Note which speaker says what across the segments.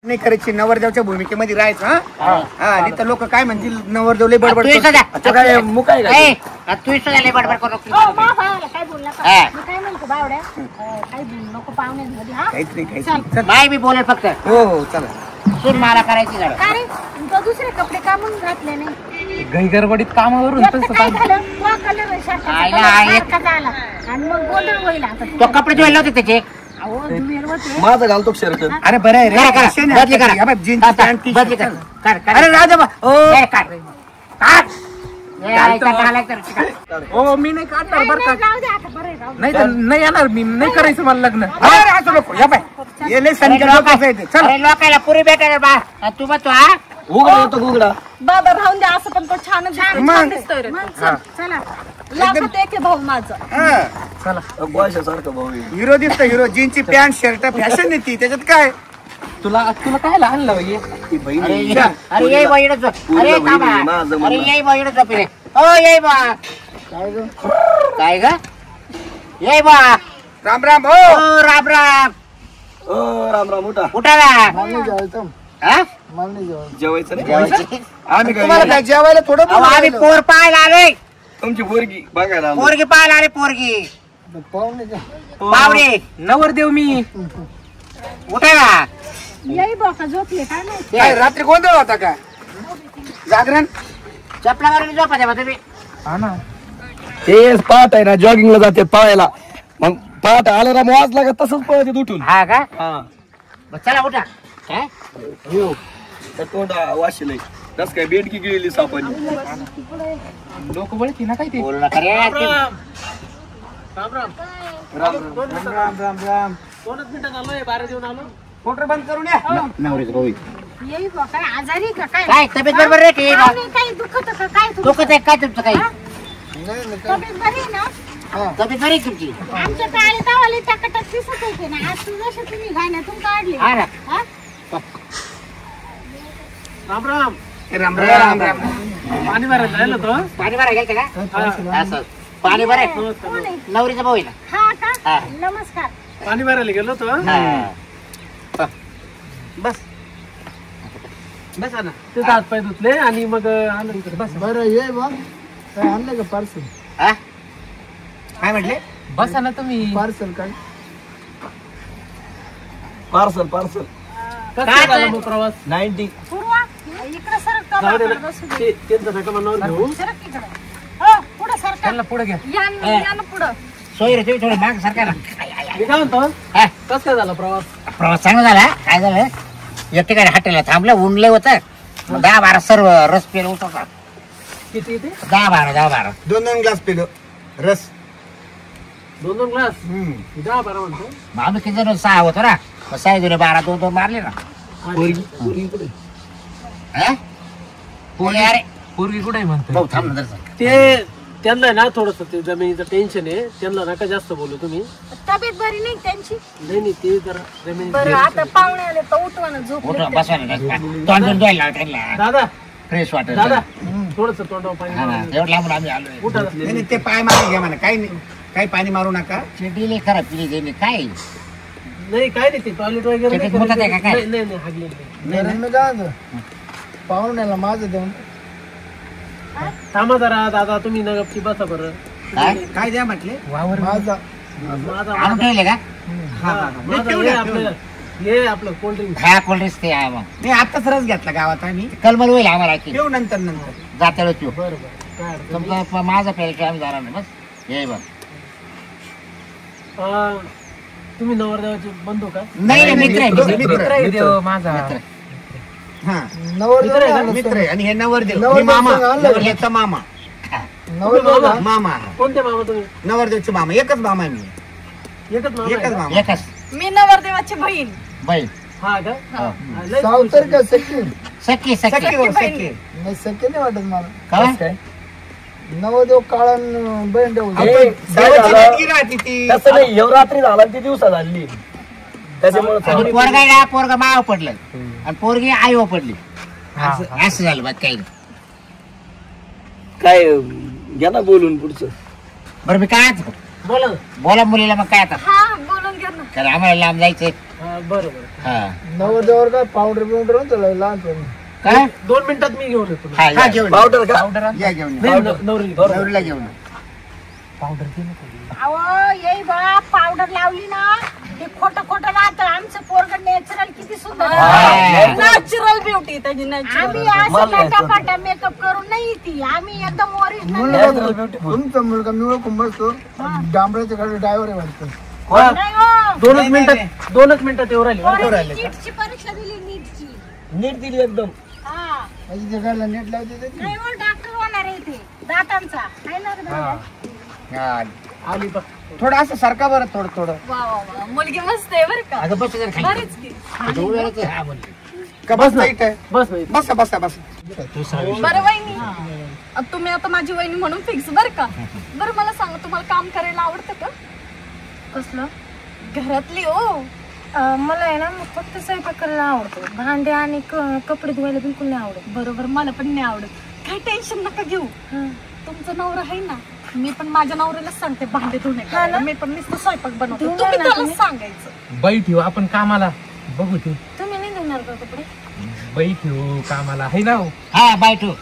Speaker 1: नाही करायची नवरदेवच्या भूमिकेमध्ये राहायचं हा नाही तर लोक काय म्हणतील नवरदेव लय बडबड
Speaker 2: काय मुकाय
Speaker 3: तू लय बडबड करू
Speaker 4: काय बोलला काय म्हणतो बावड्या काय बोलू नको पाहुण्यांमध्ये हा
Speaker 1: काहीच नाही काहीच
Speaker 3: नाही मी बोलेल फक्त
Speaker 1: हो हो चला
Speaker 3: सून मला करायची गाडी
Speaker 4: काय रे तो दुसरे कपडे का म्हणून घातले नाही
Speaker 2: गई गडबडीत कामावरून
Speaker 4: काय झालं वा कलर शार्ट झाला आणि मग गोंधळ होईल आता
Speaker 3: तो कपडे धुवायला होते त्याचे
Speaker 4: अहो दुहेर होते
Speaker 2: माझा घालतो शर्ट
Speaker 1: अरे बरं आहे रे
Speaker 3: बदली करा
Speaker 1: जीन्स पॅन्ट टी
Speaker 3: बदली
Speaker 1: शर्ट.
Speaker 3: कर
Speaker 1: अरे राजा
Speaker 2: हो मी नाही काढणार बरं का
Speaker 4: जाऊ दे आता बरं जाऊ दे.
Speaker 2: नाही तर नाही येणार मी नाही करायचं मला लग्न
Speaker 1: अरे असं नको या बाय ये लय संजय लोकांचं आहे ते. चल
Speaker 3: लोकायला पुरी भेटायला बा तू बघ तू हा
Speaker 2: उघडा येतो उघडा
Speaker 5: बाबा राहून द्या असं पण तो छान
Speaker 1: मग.
Speaker 5: दिसतोय रे
Speaker 4: मग चल, चला
Speaker 5: लागत एक भाऊ माझं
Speaker 1: हा
Speaker 2: चला गोशासारखं भाऊ आहे.
Speaker 1: हिरो दिसतो हिरो जीन्सची पॅन्ट शर्ट फॅशन येते त्याच्यात काय
Speaker 2: तुला तुला काय आणलं बाई
Speaker 1: ती बहीण
Speaker 3: अरे
Speaker 1: आहे.
Speaker 3: ये- अरे ये बाईड झोप अरे
Speaker 2: पुरीला
Speaker 3: थांबा.
Speaker 2: बहिणी, माझं
Speaker 3: अरे
Speaker 2: म्हणणं.
Speaker 3: ये बाईड झोप रे ओ ये बा काय ग ये बा
Speaker 1: राम राम हो
Speaker 3: ओ राम राम
Speaker 2: ओ राम राम उठा
Speaker 3: उठा ना हा?
Speaker 2: जेवायचं नाही
Speaker 1: आम्ही तुम्हाला काय जेवायला थोडं
Speaker 3: अहो, आम्ही पोर पाहायला आलोय
Speaker 2: तुमची पोरगी बघायला आलो.
Speaker 3: पोरगी पाहायला आले पोरगी पावडे
Speaker 2: नवरदेव मी
Speaker 3: उठा ना
Speaker 4: येई बघा झोपले काय नाही
Speaker 1: काय रात्री गोंधळ होता का जागरण
Speaker 3: चपला मारून झोपा द्या तुम्ही
Speaker 2: हा ना तेच पाठ आहे ना जॉगिंगला जाते पळायला मग पाठ आलं ना वाजला का तसंच पळत उठून
Speaker 3: हा का
Speaker 2: हा
Speaker 3: मग चला उठा काय
Speaker 2: हो तर तोंडा वाशिलय कस काय बेडकी गिळली सापानी लोक बळती ना काय ते
Speaker 3: बोलू नका रे
Speaker 2: राम राम
Speaker 1: राम राम राम
Speaker 2: 2 मिनिटात आलोय 12 देऊन आलो
Speaker 1: मोटर बंद करून या
Speaker 3: नवरीचं भाऊ
Speaker 4: येई बघ काय आजारी का काय
Speaker 3: काय तब्येत बरोबर रे की
Speaker 4: काय नाही, काही दुखत का काय तुमचं?
Speaker 3: दुखत आहे काय तुमचं काही
Speaker 4: तब्येत बरी आहे ना
Speaker 3: तब्येत बरी आहे तुमची
Speaker 4: आमच्या काळी तावाले टकटक दिसत होते ना आज तू जसं तुम्ही गाण्यातून काढले
Speaker 3: हा ना
Speaker 4: हा?
Speaker 2: राम राम
Speaker 1: राम राम राम
Speaker 2: पाणी भरायला राहिलं तो
Speaker 3: पाणी भरायला गेलं का असं पाणी भराय
Speaker 4: कोण आहे?
Speaker 3: नवरीचं भाऊ आहे ना
Speaker 4: हा का
Speaker 3: हा.
Speaker 4: नमस्कार
Speaker 2: पाणी भरायला गेलो तो
Speaker 3: हा.
Speaker 1: बस बस ना
Speaker 2: ते हात पाय धुतले आणि मग आलो इकडे बस
Speaker 1: बरं ये बा काय आणलं का पार्सल
Speaker 3: हा?
Speaker 1: काय म्हटले
Speaker 2: बसा ना तुम्ही
Speaker 1: पार्सल काय
Speaker 2: पार्सल पार्सल
Speaker 3: काय
Speaker 2: झाला
Speaker 3: ते?
Speaker 2: मग प्रवास 90
Speaker 4: पूर्वा इकडे सरक का
Speaker 2: जाऊ दे
Speaker 4: बापाला
Speaker 2: ना.
Speaker 4: बसू दे.
Speaker 2: त्यांचं नका मनावर घेऊ
Speaker 4: सरक इकडे हो पुढे सरका
Speaker 2: त्यांना पुढे घ्या
Speaker 5: या ना पुढं
Speaker 3: सोय रे तुम्ही थोडं माग सारखा ना
Speaker 2: मी काय म्हणतो
Speaker 3: हा?
Speaker 2: कसं काय झाला प्रवास
Speaker 3: प्रवास चांगला झाला काय झालं एक ठिकाणी हॉटेलला थांबलं ऊन लय होतं 10-12 सर्व रस पेल उठवता
Speaker 2: किती येते
Speaker 3: 10-12
Speaker 1: 2 ग्लास पिलो रस
Speaker 2: 2 ग्लास 10-12 म्हणतो
Speaker 3: मग आम्ही किती जण 6 होतो ना मग 6 जुने 12 2 मारले ना
Speaker 2: पोरगी कुठे
Speaker 3: हा? पोरगी अरे
Speaker 2: पोरगी कुठे म्हणतो
Speaker 3: भाऊ थांब ना जरा.
Speaker 2: ते त्यांना ना थोडस ते जमिनीचं टेन्शन आहे त्यांना नका जास्त बोलू तुम्ही
Speaker 4: तब्येत बरी नाही त्यांची
Speaker 2: नाही ते जरा जमिनी
Speaker 5: बरं आता पाहुणे आले तर उठवा ना झोप
Speaker 3: उठून बसवायला नाही. तोंड बिंड धुवायला लावा त्यांना
Speaker 2: दादा
Speaker 3: फ्रेश वाटेल
Speaker 2: दादा थोडस तोंडावर पाणी
Speaker 3: हा ना,
Speaker 2: मारून
Speaker 3: एवढं लांबून आम्ही आलोय
Speaker 2: उठा
Speaker 1: नाही नाही, ते पाय मागे घ्या म्हणा काही नाही काही पाणी मारू नका
Speaker 3: चिडीले खरं पिली गेली काय
Speaker 2: नाही काय नाही ते टॉयलेट वगैरे नाही
Speaker 3: त्याच्यात मुतत आहे का काय?
Speaker 2: नाही नाही हागले नाही.
Speaker 1: पाहुण्याला माझं देऊन
Speaker 2: थांबा जरा दादा तुम्ही न गपची बसा बरं
Speaker 3: काय
Speaker 1: काय द्या म्हटले
Speaker 2: माझा
Speaker 3: आणून ठेवले का
Speaker 2: माझा हे आपलं हे आपलं कोल्ड्रिंक
Speaker 3: हा कोल्ड्रिंक्स ते आहे मग
Speaker 1: नाही आताच रस घेतला गावात आम्ही
Speaker 3: कलमल होईल आम्हाला की
Speaker 1: येऊ नंतर नंतर
Speaker 3: जाते पिऊ
Speaker 2: बरं बरं काय अडचण
Speaker 3: तुमचा माझा प्यायला आम्ही जाणार नाही बस ये बघ
Speaker 2: नाही. तुम्ही नवरदेवाचे बंधू का
Speaker 3: नाही रे, मित्र आहे, मित्र.
Speaker 1: मित्र आहे.
Speaker 2: माझा
Speaker 3: मित्र.
Speaker 1: हा
Speaker 2: मित्र आहे का?
Speaker 1: मित्र आहे आणि हे नवरदेव मी मामा नवरदेवचा मामा
Speaker 2: तुम्ही मामा?
Speaker 1: मामा
Speaker 2: कोणते मामा तुम्ही
Speaker 1: नवरदेवचे मामा एकच मामा आहे मी
Speaker 2: एकच मामा आहे
Speaker 1: एकच
Speaker 2: का?
Speaker 1: मामा
Speaker 3: एकच
Speaker 5: मी नवरदेवाची बहीण
Speaker 3: बाई
Speaker 2: हा का
Speaker 3: हो.
Speaker 2: हा, लय खुश आहे.
Speaker 3: सखी
Speaker 1: सख्खी
Speaker 3: सखी
Speaker 1: हो, सख्खी.
Speaker 6: नाही शक्य नाही वाटत मला
Speaker 3: काय
Speaker 2: काय?
Speaker 6: नवदेव काळान बहीण ठेवू
Speaker 1: आपण
Speaker 2: काय
Speaker 1: देवाची
Speaker 2: झालं?
Speaker 1: देणगी राहते ती
Speaker 2: तसं नाही एवढं रात्री झाला ती दिवसा झाली त्याच्यामुळे
Speaker 3: आणि पोरगा माव पडलं आणि पोरगी आईव पडली असं झालं बघ काही नाही.
Speaker 2: काय घ्या ना बोलून पुढचं
Speaker 3: बरं मी काय
Speaker 2: बोला
Speaker 3: बोला मुलीला मग काय आता
Speaker 5: हा बोलून घ्या कर ना.
Speaker 3: कारण आम्हाला लांब जायचंय.
Speaker 7: बरोबर.
Speaker 3: हा
Speaker 6: नवरदेवावर काय पावडर बिवडर होतं लहानपणी.
Speaker 3: काय
Speaker 7: 2 मिनिटात मी घेऊन येतो.
Speaker 3: हा
Speaker 1: हा
Speaker 3: या.
Speaker 1: घेऊन
Speaker 2: पावडर का
Speaker 1: या घेऊन या.
Speaker 6: नवरीला
Speaker 1: घेऊन
Speaker 4: अहो ये बा पावडर लावली ना ते खोटं खोटं राहतं. आमचं पोरग नॅचरल किती सुंदर आहे.
Speaker 5: नॅचरल ब्युटी त्याची नॅचरल.
Speaker 4: आम्ही असं लाटापाटा मेकअप करून नाही ती. आम्ही एकदम ओरिजिनल.
Speaker 6: मुलगा तुमचा मुलगा मी ओळखून बसतो डांबराच्या गाडी ड्रायव्हर आहे वाटतं.
Speaker 4: नाही हो.
Speaker 7: 2 मिनिटात येऊ राहिले.
Speaker 4: पोरांनी नीटची परीक्षा दिली नीटची.
Speaker 2: नीट दिली एकदम.
Speaker 4: हा
Speaker 6: इथे गाडीला नेट लावते त्याची.
Speaker 4: नाही हो डॉक्टर होणार आहे ते दातांचा. काय ना रे दादा?
Speaker 1: हा.
Speaker 7: आली बघ.
Speaker 1: थोडं असं सारखा बरं थोडं
Speaker 5: वा वा वा मुलगी मस्त आहे बरं का.
Speaker 3: अगं बस जरा खाली.
Speaker 5: बरीच की.
Speaker 3: इथं उभं राहायचं. हा बोलली.
Speaker 1: का बस लाईट आहे
Speaker 7: बस बाई.
Speaker 1: बसा बसा बसा.
Speaker 3: तू सांग.
Speaker 5: बरं वहिनी तुम्ही आता माझी वहिनी म्हणून फिक्स बरं का. बरं मला सांगा तुम्हाला काम करायला आवडतं का.
Speaker 4: कसलं?
Speaker 5: घरातली हो.
Speaker 4: मला आहे ना फक्त स्वयंपाक करायला आवडतो. भांडे आणि कपडे धुवायला बिलकुल नाही आवडत.
Speaker 5: बरोबर मला पण नाही आवडत. काही टेन्शन नका घेऊ. तुमचा नवरा आहे ना. मी पण माझ्या नवऱ्याला सांगते भांडे धुणे करायला. मी पण नुसतं स्वयंपाक बनवते.
Speaker 4: धुवा
Speaker 5: तुम्ही
Speaker 4: ना
Speaker 5: त्याला
Speaker 4: तुम्ही.
Speaker 5: सांगायचं.
Speaker 7: बाई ठेवू आपण कामाला. बघू तू.
Speaker 4: तुम्ही नाही धुणार का कपडे?
Speaker 7: बाई ठेवू कामाला आहे ना.
Speaker 3: हा बाय तू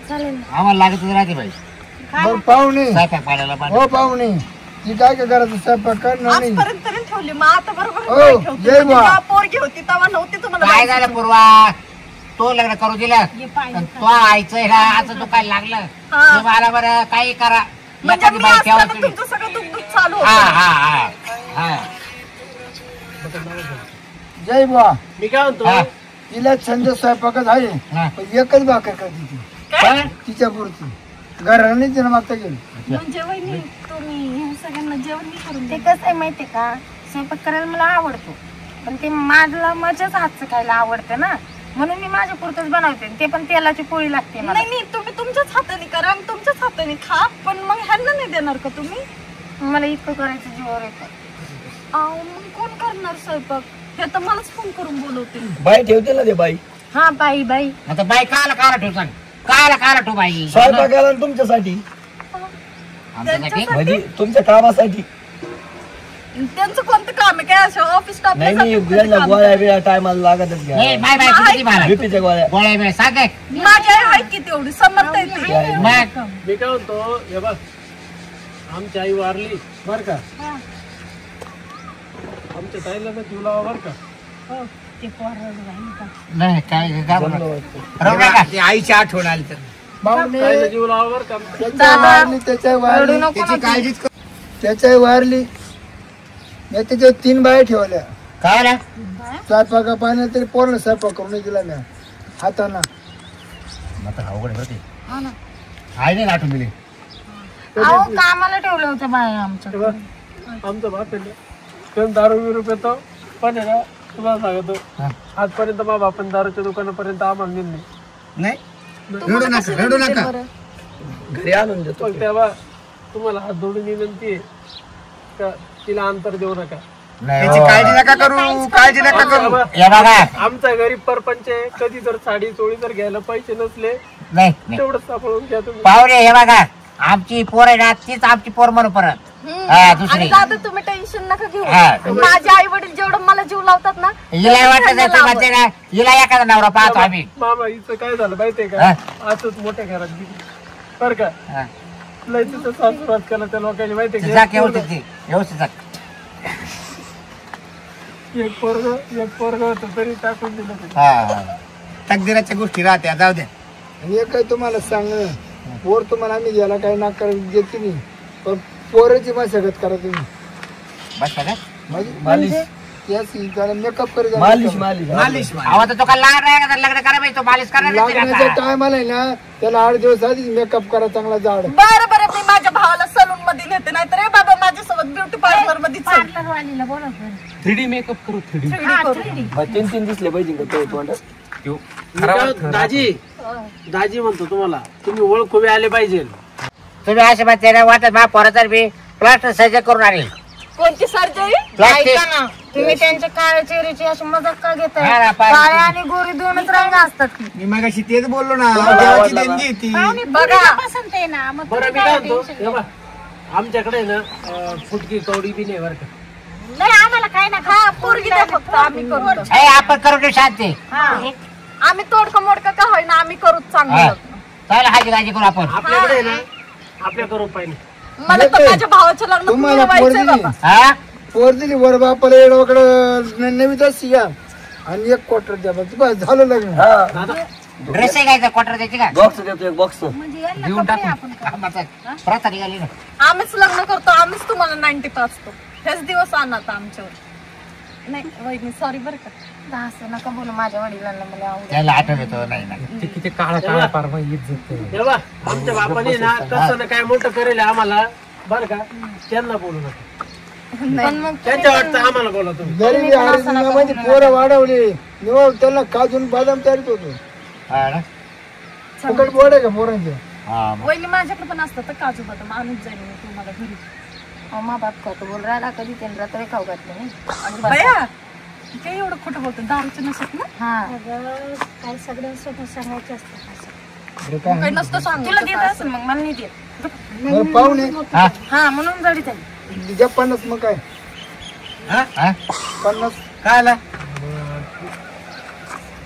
Speaker 4: चालेल ना.
Speaker 3: आम्हाला लागतच राहते बाई.
Speaker 6: बरं पाहुणे
Speaker 3: स्वयंपाक पाण्याला पाणी.
Speaker 6: हो पाहुणे ती काय काय करायचं स्वयंपाक करणार नाही.
Speaker 5: आजपर्यंत तरी ठेवली मग आता बरोबर
Speaker 6: हो,
Speaker 5: बाई ठेवते.
Speaker 6: जय
Speaker 5: म्हणजे
Speaker 6: बा.
Speaker 5: जेव्हा पोरगी होती तेव्हा नव्हती तुम्हाला
Speaker 3: काय
Speaker 5: बाई.
Speaker 3: झालं पूर्वा तो लग्न करू दिलं
Speaker 4: ये पाय
Speaker 3: आणि तो आईचं ना असं दुखायला लागलं.
Speaker 5: हा.
Speaker 3: ते मला बरं काही करा
Speaker 5: म्हणजे
Speaker 3: एखादी
Speaker 5: मी
Speaker 3: बाई ठेवा
Speaker 5: असताना
Speaker 3: तुम्ही.
Speaker 5: तुमचं सगळं दुःख दुःख चालू
Speaker 3: हा
Speaker 5: होतं.
Speaker 3: हा हा हा
Speaker 6: जय बा.
Speaker 7: मी काय म्हणतो.
Speaker 3: हा.
Speaker 6: तिला छंद स्वयंपाकच आहे
Speaker 3: हा.
Speaker 6: पण एकच भाकर करते ती
Speaker 3: काय?
Speaker 6: तिच्या पुरती घराला नाही तिला मागता गेली.
Speaker 5: म्हणजे वहिनी तुम्ही ह्या सगळ्यांना जेवण नाही करून
Speaker 4: ते
Speaker 5: देत.
Speaker 4: कसं आहे माहितीये का स्वयंपाक करायला मला आवडतो पण ते मला माझ्याच हातचं खायला आवडतं ना म्हणून मी माझ्या पुरतच बनवते. ते पण तेलाची पोळी लागते मला.
Speaker 5: नाही नाही तुम्ही तुमच्याच हाताने करा आणि तुमच्याच हाताने खा. पण मग ह्यांना नाही देणार का तुम्ही.
Speaker 4: मला इतकं करायचं जीवावर येतं.
Speaker 5: मग कोण करणार स्वयंपाक. हे तर मलाच फोन करून बोलवते.
Speaker 2: बाई ठेवते ना ते बाई.
Speaker 4: हा बाई बाई
Speaker 3: आता बाई काला ठेव सांग. काला ठेव बाई
Speaker 2: स्वयंपाकाला आणि तुमच्यासाठी
Speaker 3: आमच्यासाठी.
Speaker 2: म्हणजे तुमच्या कामासाठी.
Speaker 5: त्यांचं कोणतं काम आहे काय असं ऑफिस स्टाफ
Speaker 2: नाही नाही गोळ्या बिळ्या टायमाला लागतच घ्या.
Speaker 3: ए, बाय बाय तू किती मला
Speaker 2: बीपीच्या गोळ्या.
Speaker 3: गोळ्या बिळ्या सांग काय.
Speaker 5: माझी आई आहे की तेवढी समजता येते.
Speaker 3: मग
Speaker 7: मी काय म्हणतो. हे बघ आमची आई वारली बर का. आमच्या ताईला ना जीव लावा बर का.
Speaker 4: ते पोरं राहिलं का?
Speaker 3: नाही काय रडू नका.
Speaker 1: ती आईची आठवण आली तर
Speaker 6: पाहुणे
Speaker 7: ताईला जीव लावा बर का.
Speaker 6: त्याच्या वारली त्याच्या वारली
Speaker 1: त्याची काळजीच कर.
Speaker 6: त्याच्या वारली मी त्याच्यावर 3 बाया ठेवल्या.
Speaker 3: काय ना
Speaker 6: स्वयंपाका पाहिजे तरी पोराला स्वयंपाक करून दिला मी हाताना.
Speaker 3: आता अवघड होते. आई नाही आठवण दिली.
Speaker 4: अहो कामाला ठेवलं होतं बाय आमच्या.
Speaker 7: हे बघ, आमचा बाप आहे ना पण दारू बिरू पितो. पण आहे ना तुम्हाला सांगतो आजपर्यंत माझ्या बापान दारूच्या दुकानापर्यंत आम्हाला नेलं नाही.
Speaker 1: नाही रडू नका.
Speaker 2: घरी आणून देतो.
Speaker 7: पण तेव्हा तुम्हाला हात जोडून विनंती आहे का तिला अंतर देऊ नका.
Speaker 3: नाही
Speaker 1: त्याची
Speaker 3: हो.
Speaker 1: काळजी नका करू. काळजी नका करू.
Speaker 3: हे बघा
Speaker 7: आमचा गरीब परपंच आहे. कधी जर साडी चोळी जर घ्यायला पैसे नसले
Speaker 3: नाही नाही.
Speaker 7: तेवढं सांभाळून घ्या तुम्ही.
Speaker 3: पाहुणे हे बघा आमची पोर आहे ना तीच आमची पोर म्हणून परत. हा
Speaker 5: आणि
Speaker 3: दुसरी
Speaker 5: दादा तुम्ही टेन्शन नका घेऊ.
Speaker 3: हा.
Speaker 5: माझे आई वडील जेवढं मला जीव लावतात ना
Speaker 3: हिला वाटत जातं म्हणते ना हिला एखादा नवरा पाहतो आम्ही.
Speaker 7: मामा हिचं काय झालं माहितीये
Speaker 3: हा.
Speaker 7: का. असंच मोठ्या घरात गेली बर का.
Speaker 3: हा.
Speaker 7: लय तिथं सासुरात केला त्या लोकांनी माहितीये
Speaker 3: जा
Speaker 7: का.
Speaker 3: व्यवस्थित ते, व्यवस्थित जा.
Speaker 7: एक पोरग होतं तरी टाकून दिलं ते.
Speaker 3: हा हा.
Speaker 1: तकदिराच्या गोष्टी राहत्या जाऊ द्या.
Speaker 6: आणि एक काही तुम्हाला सांगणं पोर तुम्हाला आम्ही याला काही नाकार देते नाही पण पोराची मशागत करा तुम्ही.
Speaker 3: बस का
Speaker 2: मालिश
Speaker 6: त्याला मेकअप करा.
Speaker 2: मालिश मालिश
Speaker 1: मालिश
Speaker 3: अहो तर तो का लहान आहे का लग्न करा तो मालिश करणार नाही
Speaker 6: लागण्याच्या
Speaker 3: तिला.
Speaker 6: टायमाला आहे ना त्याला 8 दिवस आधीच मेकअप करा चांगला जाड.
Speaker 5: बरं बरं मी माझ्या भावाला सलून मध्ये नेते नाही तर बाबा माझ्यासोबत ब्युटी पार्लर मध्ये चल.
Speaker 4: पार्लर वालीला बोलव.
Speaker 7: 3D मेकअप करू 3D.
Speaker 2: 3 दिसले पाहिजे का तो तोंडात.
Speaker 7: दाजी म्हणतो तुम्हाला तुम्ही ओळख उभे आले पाहिजे.
Speaker 3: तुम्ही असे म्हणते ना वाटत मा पोराचा बी प्लास्टर सर्जरी करून आणली.
Speaker 5: कोणती सर्जरी.
Speaker 3: प्लास्टिक
Speaker 4: ऐका ना तुम्ही त्यांच्या काळ्या चेहऱ्याची अशी मजाक का
Speaker 3: हा ना,
Speaker 4: घेताय.
Speaker 3: पाहिजे.
Speaker 4: काळ्या आणि गोरी 2च रंग असतात की.
Speaker 1: मी मगाशी तेच बोललो ना देवाची देणगी आहे ती.
Speaker 5: बघा
Speaker 4: पसंत आहे ना मग
Speaker 7: बरं
Speaker 4: तुम्ही
Speaker 7: मी काय
Speaker 4: काय
Speaker 7: म्हणतो
Speaker 4: tension
Speaker 7: हे बघ, आमच्याकडे ना फुटकी कवडी बी नाही बरं का.
Speaker 5: नाही आम्हाला काय ना हा पोरगी द्या फक्त आम्ही करू
Speaker 3: ए, आपण करू दे शांती.
Speaker 5: आम्ही तोडकं मोडकं का होईना आम्ही करूच चांगलं
Speaker 3: हा.
Speaker 5: लग्न.
Speaker 3: चला हाजी गाजी करू आपण.
Speaker 7: आपल्याकडे आहे ना आपल्याकडे रुपये नाही.
Speaker 5: मला तर माझ्या भावाचं लग्न
Speaker 6: तुम्हाला
Speaker 5: व्हायचंय
Speaker 6: पोरगी
Speaker 5: बाबा.
Speaker 3: हा
Speaker 6: पोर दिली वर बापाला एवढं नवीन या आणि 1 क्वार्टर द्या बस झालं लग्न.
Speaker 3: ड्रेस घ्यायचा क्वार्टर द्यायची का
Speaker 2: बॉक्स देतो एक बॉक्स
Speaker 4: म्हणजे यांना
Speaker 3: घेऊन
Speaker 4: कपडे
Speaker 3: टाकू
Speaker 4: आपण
Speaker 3: कामाचा प्रथा निघाली ना.
Speaker 5: आम्हीच लग्न करतो आम्हीच तुम्हाला 90 पाचतो हेच दिवस आणत आमच्यावर नाही वहिनी सॉरी बरं का
Speaker 4: असं नका बोलू माझ्या वडिलांना मला आवडत
Speaker 3: त्याला आठवण येतो नाही ना.
Speaker 8: किती काळा काळा पार मग इज्जत
Speaker 7: तेव्हा आमच्या बापाने ना कसं ना काय मोठं करेल आम्हाला बरं का त्यांना बोलू नका.
Speaker 4: पण मग
Speaker 7: त्यांच्या वाटतं आम्हाला बोला तुम्ही.
Speaker 6: गरिबी हरिजनामध्ये पोरं वाढवली निवड त्यांना काजून बदाम तयारीत होतो.
Speaker 3: हा ना?
Speaker 6: फुकट बोर्ड आहे का पोरांचे?
Speaker 3: हा मग.
Speaker 5: वहिनी माझ्याकडे पण असतं तर काजू बदाम आणून जाईल मी तुम्हाला घरी.
Speaker 4: मा बाप खातो बोल राहिला कधी त्यांनी रात्री खाऊ घातलं नाही
Speaker 5: बया काय एवढं खोटं बोलतो दारूचे नसत ना
Speaker 4: हा
Speaker 5: काय सगळ्यांसोबत सांगायचे असतं
Speaker 6: बरं काय?
Speaker 5: काही नसतं सांग
Speaker 4: तुला देत असेल मग मला नाही देत
Speaker 6: बरं पाहुणे
Speaker 3: हा?
Speaker 4: हा म्हणून जडी त्यांनी
Speaker 6: द्या 50 मग काय
Speaker 3: हा?
Speaker 6: 50
Speaker 1: काय आला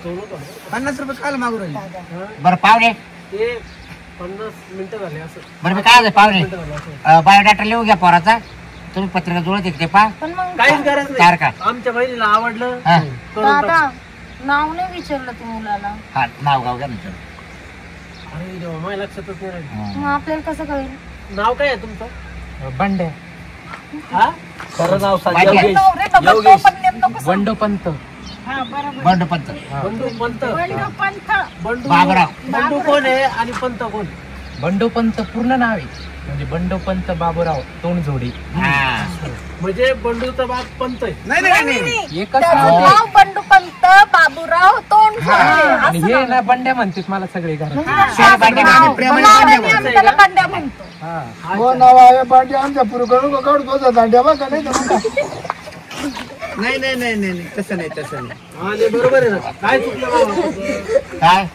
Speaker 7: सोडू का?
Speaker 1: 50 रुपये काल मागू राहिले.
Speaker 3: बरं पाहुणे
Speaker 7: ते 50 मिनिटं झाले असं.
Speaker 3: बरं मी काय पाहुणे
Speaker 7: मिनिटं झाले असं.
Speaker 3: बायोडाटा लिहू घ्या पोराचा. तुम्ही पत्रिका जुळत येते पा
Speaker 4: पण मग
Speaker 7: काहीच गरज
Speaker 3: चार
Speaker 7: नाही.
Speaker 3: का
Speaker 7: आमच्या बहिणीला आवडलं
Speaker 3: हा
Speaker 7: करून टाकू.
Speaker 4: दादा नाव नाही विचारलं तू मुलाला
Speaker 3: हा नाव गाव घ्या ना.
Speaker 7: अरे देवा माझ्या लक्षातच नाही राहिलं.
Speaker 4: मग आपल्याला कसं कळेल
Speaker 7: नाव काय आहे तुमचं?
Speaker 8: बंड्या
Speaker 7: हा
Speaker 2: खरं नाव सांग
Speaker 3: वाक्य.
Speaker 2: योगेश.
Speaker 5: नवरे बाबा तो
Speaker 2: योगेश.
Speaker 5: पण नेम नको
Speaker 8: बंडू पंत
Speaker 3: बंड पंत
Speaker 7: बंडू पंत.
Speaker 5: पंथ
Speaker 7: बंडू
Speaker 3: बाबराव.
Speaker 7: बंडू कोण आहे आणि पंत कोण?
Speaker 8: बंडू पंत पूर्ण नाव आहे म्हणजे बंडू पंत बाबूराव तोंडजोडी.
Speaker 3: हा
Speaker 7: म्हणजे बंडूचा बाप पंत आहे.
Speaker 1: नाही नाही नाही
Speaker 8: एकच
Speaker 5: त्याचं
Speaker 8: नाव आहे.
Speaker 5: नाव बंडू पंत बाबूराव तोंड
Speaker 8: आणि हे ना बंड्या म्हणतात मला सगळे घरात.
Speaker 3: शेर बांडे बांडे.
Speaker 1: प्रेमाने
Speaker 5: आम्ही त्याला बंड्या म्हणतो
Speaker 8: हा
Speaker 6: हो नाव आहे पाठी आमच्या पुरुकडून काढतो होता दांड्या बघा नाही तर मग
Speaker 1: नाही नाही नाही नाही नाही तसं नाही तसं नाही.
Speaker 7: हा नाही बरोबर आहे ना. काय चुकलं बाबा?
Speaker 3: काय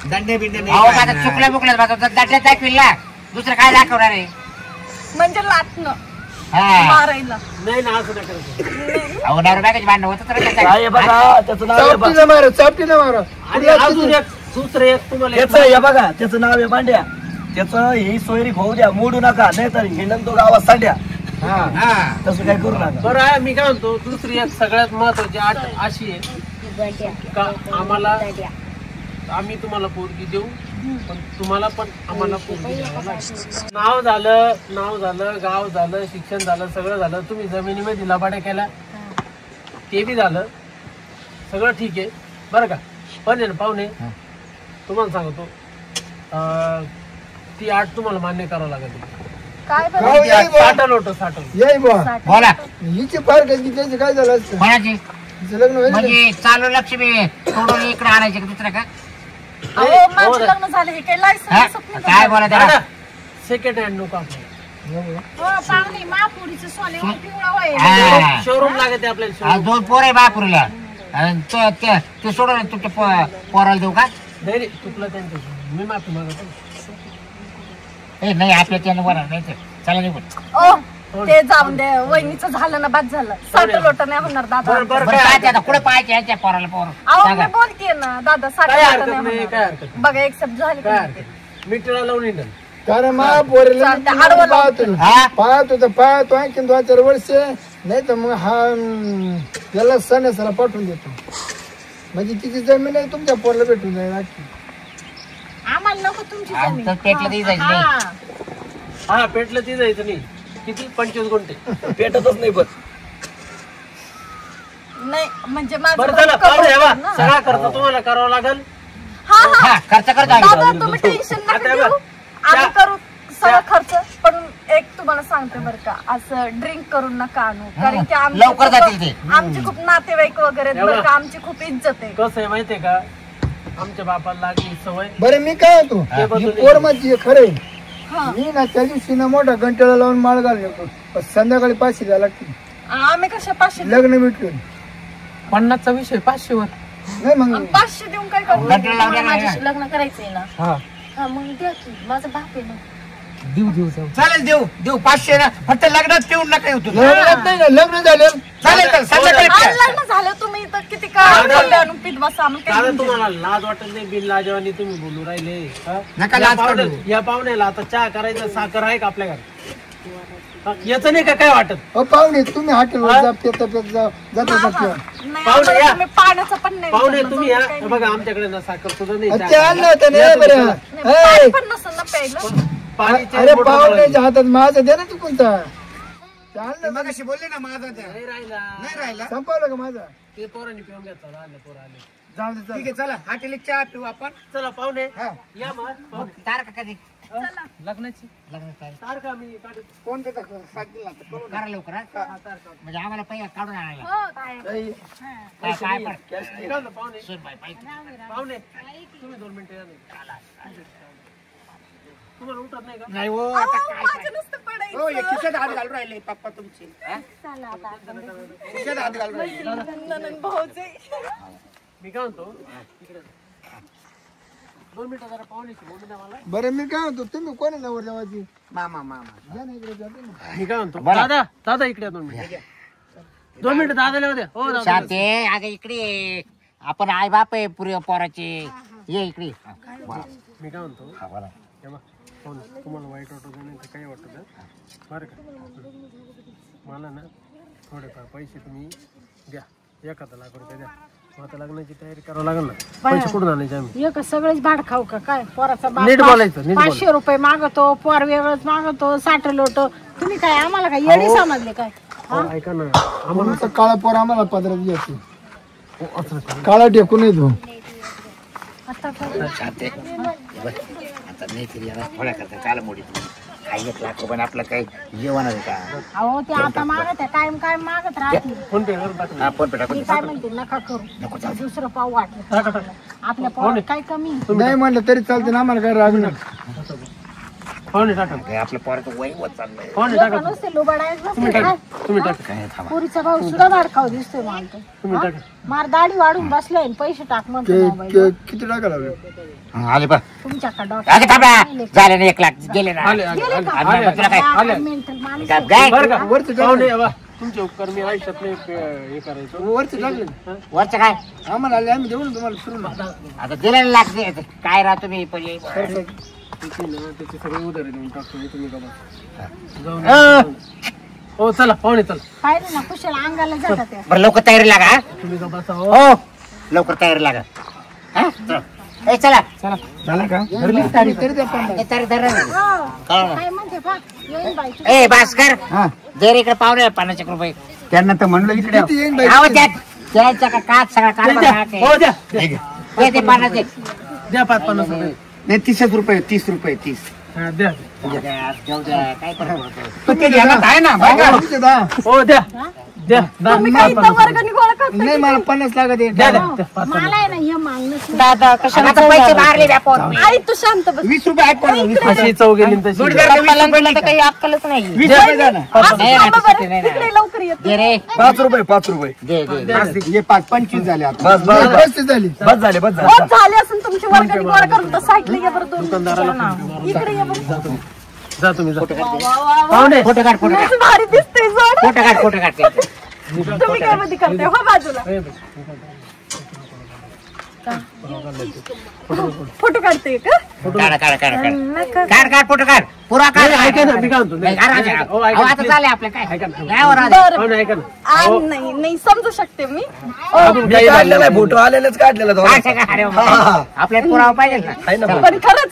Speaker 1: दंडे बिंडे
Speaker 3: अहो
Speaker 1: नाही
Speaker 3: माझं चुकलं बुकलं माझं दाटल्यात दाखविला दुसरं काय दाखवणार आहे.
Speaker 5: म्हणजे लाटणं
Speaker 3: हा
Speaker 5: मारायला
Speaker 7: नाही ना असं नाही करायचं.
Speaker 3: अहो नवरा बायकोची भांडणं होतं तर
Speaker 2: काय आहे बघा त्याचं नाव आहे बघा.
Speaker 6: चापटीला मारा चापटीला मारा.
Speaker 7: आणि अजून एक दुसरं एक तुम्हाला एक
Speaker 2: त्याचं हे बघा त्याचं नाव आहे पांड्या. त्याचं ही सोयरी होऊ द्या मोडू नका नाही तर हिंडन तो गावात सांड्या.
Speaker 1: हा
Speaker 2: तसं काय करू नका.
Speaker 7: बरं आहे मी काय म्हणतो दुसरी एक सगळ्यात महत्वाची अट अशी आहे का आम्हाला आम्ही तुम्हाला पोरगी देऊ पण तुम्हाला पण आम्हाला पोरगी द्यावं लागेल. नाव झालं गाव झालं शिक्षण झालं सगळं झालं. तुम्ही जमिनीमध्ये लबाड्या केल्या ते बी झालं सगळं ठीक आहे बरं का. पण आहे ना पाहुणे तुम्हाला सांगतो ती आठ तुम्हाला मान्य करावं लागेल.
Speaker 5: काय बरं
Speaker 6: हो, येई बुवा.
Speaker 7: साठल होतं साठल.
Speaker 6: येई बुवा.
Speaker 3: बोला
Speaker 6: हिची फार कधी त्याचं काय झालं असतं
Speaker 3: कोणाची
Speaker 6: हिचं लग्न होईल
Speaker 3: म्हणजे चालू लक्ष्मी सोडून इकडे आणायचे का दुसरं का
Speaker 5: अहो माझं लग्न झालं हे काही
Speaker 3: हा?
Speaker 5: लायसन्स
Speaker 3: काय बोला त्याला
Speaker 7: सेकंड हँड नको आपल्याला.
Speaker 4: हो पाहुणे महापुरीचं सोने पिवळा होय
Speaker 3: हा.
Speaker 7: शोरूम लागते आपल्याला
Speaker 3: आज
Speaker 7: showroom.
Speaker 3: 2 पोर आहे बापुरीला आणि ते सोडून तुमच्या पोराला देऊ का
Speaker 7: नाही रे, चुकलं त्यांचं मी माफी मागतो.
Speaker 3: ए नाही आपल्या त्यानं बरं नाही तर चला निघून.
Speaker 5: ओ ते जाऊन दे वहिनीचं झालं ना बाद झालं साठ लोट नाही होणार दादा
Speaker 7: बरं बरं
Speaker 3: बरं
Speaker 7: काय
Speaker 3: काय ते आता कुठे पाहायचे याच्या पोराला पोर
Speaker 5: अहो मी
Speaker 3: सांगा
Speaker 5: बोलतीये ना दादा साठ
Speaker 7: काय
Speaker 5: लोट
Speaker 7: हरकत
Speaker 5: नाही
Speaker 7: नाही काय
Speaker 5: होणार.
Speaker 7: हरकत नाही.
Speaker 5: बघा एक्सेप्ट झाली
Speaker 7: काय
Speaker 5: का
Speaker 7: हरकत नाही. मीटरला लावून येईल.
Speaker 6: कारण महापोरीला
Speaker 5: चालतं, आडवं
Speaker 6: पाहतो
Speaker 3: हा
Speaker 6: पाहतो आणखी 2-4 वर्ष नाही तर मग हा याला सणासाला पाठवून देतो म्हणजे तिची जमीन आहे तुमच्या पोरला भेटून जाईल आणखी.
Speaker 5: आम्हाला नको तुमची जमीन.
Speaker 3: आमचं पेटलं तरी जायचं नाही.
Speaker 5: हा.
Speaker 7: हा पेटलं ती जायचं नाही. किती 25 गुंठे.
Speaker 2: पेटतच नाही पण
Speaker 5: नाही म्हणजे माझं
Speaker 7: बरं झालं
Speaker 5: कबूल
Speaker 7: पाहुणे
Speaker 5: कर
Speaker 7: बा
Speaker 5: ना.
Speaker 7: सगळा खर्च तुम्हाला करावा लागेल.
Speaker 5: हा हा
Speaker 3: हा खर्च करतो आम्ही.
Speaker 5: दादा तुम्ही टेन्शन नका
Speaker 7: आता
Speaker 5: घेऊ
Speaker 7: बघ,
Speaker 5: आम्ही करू सगळं खर्च पण एक तुम्हाला सांगते बरं का असं ड्रिंक करून नका आणू कारण की आमचे
Speaker 3: लवकर जातील ते.
Speaker 5: आमचे खूप नातेवाईक वगैरे आहेत बरं का आमची खूप इज्जत आहे.
Speaker 7: कसं आहे माहितीये का आमच्या बापाला लागली सवय.
Speaker 6: बरं मी काय होतो
Speaker 7: ते पण
Speaker 6: ही
Speaker 7: तुम्ही-
Speaker 6: पोर माझी खरे मी ना त्या दिवशी ना मोठा घंट्याला लावून माळ घालून येतो पण संध्याकाळी 500 द्यायला लागतील
Speaker 5: आम्ही कशा 500
Speaker 6: लग्न मिटून
Speaker 8: 50चा विषय 500 वर.
Speaker 6: नाही मग
Speaker 5: 500 देऊन काय करू
Speaker 3: गंटल लावून द्या ना.
Speaker 4: माझ्याशी लग्न करायचंय ना
Speaker 8: हा
Speaker 4: हा मग द्या की माझा बाप आहे ना
Speaker 8: देऊ जाऊ.
Speaker 3: चालेल देऊ 500 ना, फक्त लग्नात ठेवून नका येऊ तुम्ही.
Speaker 6: लग्न नाही ना, लग्न झालं
Speaker 3: चालेल तर संध्याकाळी
Speaker 5: आज
Speaker 3: प्या.
Speaker 5: लग्न झालं तुम्ही तर किती आणून पीठ बसा आम्ही
Speaker 7: दादा
Speaker 5: काही
Speaker 7: तुम्हाला लाज वाटत नाही बिन लाजवानी तुम्ही बोलू राहिले हा?
Speaker 3: नका
Speaker 7: या
Speaker 3: लाज
Speaker 7: पाहुण्या-
Speaker 3: काढू.
Speaker 7: या पाहुण्याला आता चहा करायचं साखर आहे का आपल्या घरात हा? याचं नाही का काय वाटत
Speaker 6: हो पाहुणे तुम्ही हॉटेलवर जा पेता जाता
Speaker 5: नाही,
Speaker 7: पाहुणे
Speaker 5: आम्हाला
Speaker 7: या.
Speaker 5: तुम्ही पाण्याचं पण नाही
Speaker 7: पाहुणे
Speaker 5: विचारलं,
Speaker 7: तुम्ही
Speaker 5: जाऊन
Speaker 7: या
Speaker 5: काही
Speaker 7: बघा आमच्याकडे ना साखर सुद्धा नाही
Speaker 6: ते
Speaker 7: चहा
Speaker 6: आणलं होतं
Speaker 7: या
Speaker 6: ना
Speaker 7: तुम्ही
Speaker 6: बरं.
Speaker 7: चला.
Speaker 5: पाणी
Speaker 6: ए,
Speaker 5: पण नसेल ना प्यायलं
Speaker 7: पाणीचे
Speaker 6: अरे
Speaker 7: बोटं
Speaker 6: पाहुण्याच्या
Speaker 7: लावायची.
Speaker 6: हातात माझं दे ना तू कोणता ते आणलं
Speaker 1: मग अशी बोलले ना माझा त्या
Speaker 7: नाही राहिला
Speaker 1: नाही राहिला.
Speaker 6: संपवलं का माझा
Speaker 7: ते पोरांनी पिऊन घेतला आले पोरं आले
Speaker 6: जाऊ दे
Speaker 1: ठीक
Speaker 6: चालेल.
Speaker 1: आहे चला हॉटेल चहा पिऊ आपण.
Speaker 7: चला पाहुणे
Speaker 1: हा.
Speaker 7: या मग पाहुणे.
Speaker 3: तारखा कधी
Speaker 8: लग्नाची
Speaker 3: लग्न काय
Speaker 7: तारखा मी काढतो.
Speaker 1: कोण देतं सांगतील ना आता. करू ना.
Speaker 3: करा लवकर हा. म्हणजे आम्हाला पैसे काढून आणायला
Speaker 5: हो काय
Speaker 3: काय काय पण
Speaker 7: निघा ना पाहुणे
Speaker 3: सुनबाई, पाहिजे.
Speaker 7: पाहुणे तुम्ही 2 मिनिटं या ना. तुम्हाला उठत नाही का
Speaker 3: नाही हो आता काय
Speaker 5: माझं नुसतं पडायचं
Speaker 1: हो हे खिशात हात घालून राहिले पप्पा तुमचे खिशात हात घालून राहिले.
Speaker 5: नणंद भाऊचे.
Speaker 7: मी काय म्हणतो इकडे 2 मिनिटं जरा पाहुण्याची बोलू द्या मला
Speaker 6: बरं मी काय म्हणतो तुम्ही कोणी नवर जेवायची
Speaker 1: मामा
Speaker 6: या ना इकडे जाते ना.
Speaker 7: मी काय म्हणतो
Speaker 3: बोला.
Speaker 7: दादा इकडे 2 मिनिटं 2 मिनिटं दादाला होत्या हो दादा
Speaker 3: शांते अगं इकडे ये. आपण आई बाप आहे पुरे पोराचे ये इकडे हा, बोला.
Speaker 7: मी काय म्हणतो
Speaker 3: हा, बोला.
Speaker 7: हे बघ, पाहुणे, तुम्हाला वाईट वाटत नाही तर काही वाटत नाही. बरं का मला ना थोडेफार पैसे तुम्ही द्या 1 लाख रुपये द्या मग आता लग्नाची तयारी करावं लागेल ना पैसे कुठून आणायचे आम्ही
Speaker 9: एक सगळेच भाड खाऊ का काय पोराचा बाप
Speaker 7: नीट बोलायचं नीट बोलायचं
Speaker 9: 500 रुपये मागतो पोर वेगळंच मागतो 60 लोटो तुम्ही काय आम्हाला काय येडी समजले काय
Speaker 7: हो, ऐका ना
Speaker 6: म्हणून तर काळा पोर आम्हाला पदरात घ्यायची काळा टेकून येतो
Speaker 3: शांते हे बघ, आता नाही तरी याला थोड्या करता काल मोडी काही 1 लाख रुपये आपलं काही जेवण आहे का
Speaker 9: अहो ते आता मागत आहे कायम मागत राहतील
Speaker 7: फोन पे करून टाका.
Speaker 3: हा फोन पे टाकून
Speaker 9: मी काय म्हणते नका करू दुसरं पाऊ वाटलं आपल्या पोरात काय कमी
Speaker 6: नाही म्हणलं तरी चालते ना आम्हाला काय राग नाही
Speaker 7: पाहुणे टाका
Speaker 3: काय आपलं पोराचं वय होत चाललंय
Speaker 7: पाहुणे टाका
Speaker 9: नुसते लुबाडायच नसते काय
Speaker 7: तुम्ही टाका
Speaker 3: काय थांबा
Speaker 9: पुरीचा भाऊ सुद्धा भाड खाऊ दिसतोय मला तर.
Speaker 7: तुम्ही टाका
Speaker 9: मार दाढी वाढून बसलोय आणि पैसे टाक म्हणतो मोबाईल
Speaker 6: किती टाका लागले
Speaker 3: हा, आले बा
Speaker 9: तुमच्याकडे
Speaker 3: अगं थांबा झाले ना 1 लाख गेले ना
Speaker 7: आले आले आले
Speaker 3: आणि मग तुला काय
Speaker 9: मेंटल माणूस
Speaker 3: काय काय?
Speaker 7: बरं का
Speaker 6: वरती
Speaker 7: पाहुणे बा तुमचे उपकार मी आयुष्यात नाही हे करायचो
Speaker 6: वरती लागले
Speaker 3: वरचं काय
Speaker 6: आम्हाला आले आम्ही देऊ ना तुम्हाला फिरून
Speaker 3: आता दिलेलं लाख दे. काय राहतो मी पहिले
Speaker 7: त्याची ना त्याची सगळी उधारी देऊन टाकतो मी तुम्ही का जाऊन
Speaker 3: अ,
Speaker 7: हो चला पाहुणे चला
Speaker 9: पाहिलं ना कुशाला अंगाला जातात त्या.
Speaker 3: बरं लवकर तयारी लागा हा?
Speaker 7: तुम्ही का बसा हो
Speaker 3: हो लवकर तयारी लागा हा? चला. ए चला
Speaker 6: झालं का
Speaker 3: ए, तारीख धर ना.
Speaker 9: हो.
Speaker 3: कळलं ना?
Speaker 9: काय म्हणते पा येईन बाई तू.
Speaker 3: ए भास्कर दे रे इकडे पाहुणे 50 रुपये
Speaker 1: त्यांना तर म्हणलं इकडे
Speaker 6: किती येईन बाई
Speaker 3: आहो त्याच्या का काच सगळा काढ
Speaker 7: हो द्या
Speaker 3: ते 50 दे.
Speaker 7: द्या 5-50 रुपये
Speaker 1: नाही 30 रुपये 30 रुपये 30
Speaker 7: हा, द्या
Speaker 3: जाऊ द्या, काय फरक पडतो?
Speaker 1: पण ते ध्यानात आहे ना बघा.
Speaker 6: तुमचे दहा.
Speaker 7: हो द्या द्या
Speaker 5: तुम्ही काय इथं वर्गणी गोळा करता
Speaker 6: नाही मला 50 लागत आहे.
Speaker 7: द्या द्या
Speaker 9: मला आहे ना हे मागणंच नाही.
Speaker 5: दादा
Speaker 3: आता पैसे मारले व्यापार
Speaker 5: आई तू शांत बस
Speaker 1: 20 रुपये आहेत पण 20
Speaker 7: अशी चव गेली न तशी
Speaker 1: जोडीदाराला 20 रुपये नाही का?
Speaker 5: काही अक्कलच नाही
Speaker 1: 20 रुपये द्या ना.
Speaker 3: नाही ना, तसं नाही ना.
Speaker 5: तिकडे लवकर येत
Speaker 3: दे रे
Speaker 2: 5 रुपये 5 रुपये
Speaker 3: दे दे
Speaker 1: हे 25 झाले आता
Speaker 2: बस बस बस
Speaker 6: 35 झाली
Speaker 2: बस झाले बस झाले
Speaker 5: हो झाले असून तुमची वर्गणी गोळा करून तर साईडला या बरं दोन इकडे या बरं
Speaker 7: जा तुम्ही जा पाहुणे
Speaker 3: फोटो काढ फोटो काढ
Speaker 5: लयच भारी दिसते जोड
Speaker 3: फोटो काढ
Speaker 5: तुम्ही काय मध्ये करते हो बाजूला फोटो काढते का
Speaker 3: काढ फोटो काढ पुरा काढ
Speaker 7: ऐका ना मी काय म्हणतो
Speaker 3: नाही, काढ राजा.
Speaker 7: हो,
Speaker 3: अहो,
Speaker 7: ऐका
Speaker 3: आता
Speaker 7: please.
Speaker 3: चालले आपलं काय
Speaker 7: ऐका ना.
Speaker 3: काय हो राजा?
Speaker 7: पाहुणे ऐका ना
Speaker 5: नाही नाही समजू शकते मी
Speaker 2: मी काढलेला आहे फोटो आलेलाच काढलेला तो.
Speaker 3: काय सगळं अरे बाबा. आपल्याला पुरावा पाहिजे ना
Speaker 2: आहे ना
Speaker 5: पण खरंच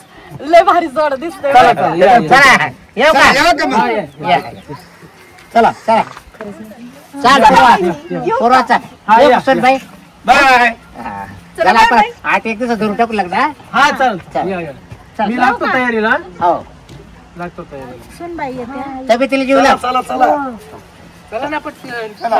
Speaker 5: लय भारी जोड दिसते
Speaker 7: चला, चला, या, या.
Speaker 3: चला येऊ का
Speaker 1: येऊ का मग?
Speaker 3: या. चला चला चाल पुरवाचा
Speaker 7: हा, या.
Speaker 3: भाई
Speaker 1: बाय
Speaker 3: चला आपण 8 दिवस धरून टाकू लागला
Speaker 7: हा चल
Speaker 3: चल.
Speaker 7: या, या.
Speaker 3: चल.
Speaker 7: मी लागतो तयारीला
Speaker 3: हो
Speaker 7: लागतो तयारीला
Speaker 9: सुनबाई येते
Speaker 3: तब्येतीला जीव लाव
Speaker 2: चला चला
Speaker 1: चला ना पटकन चला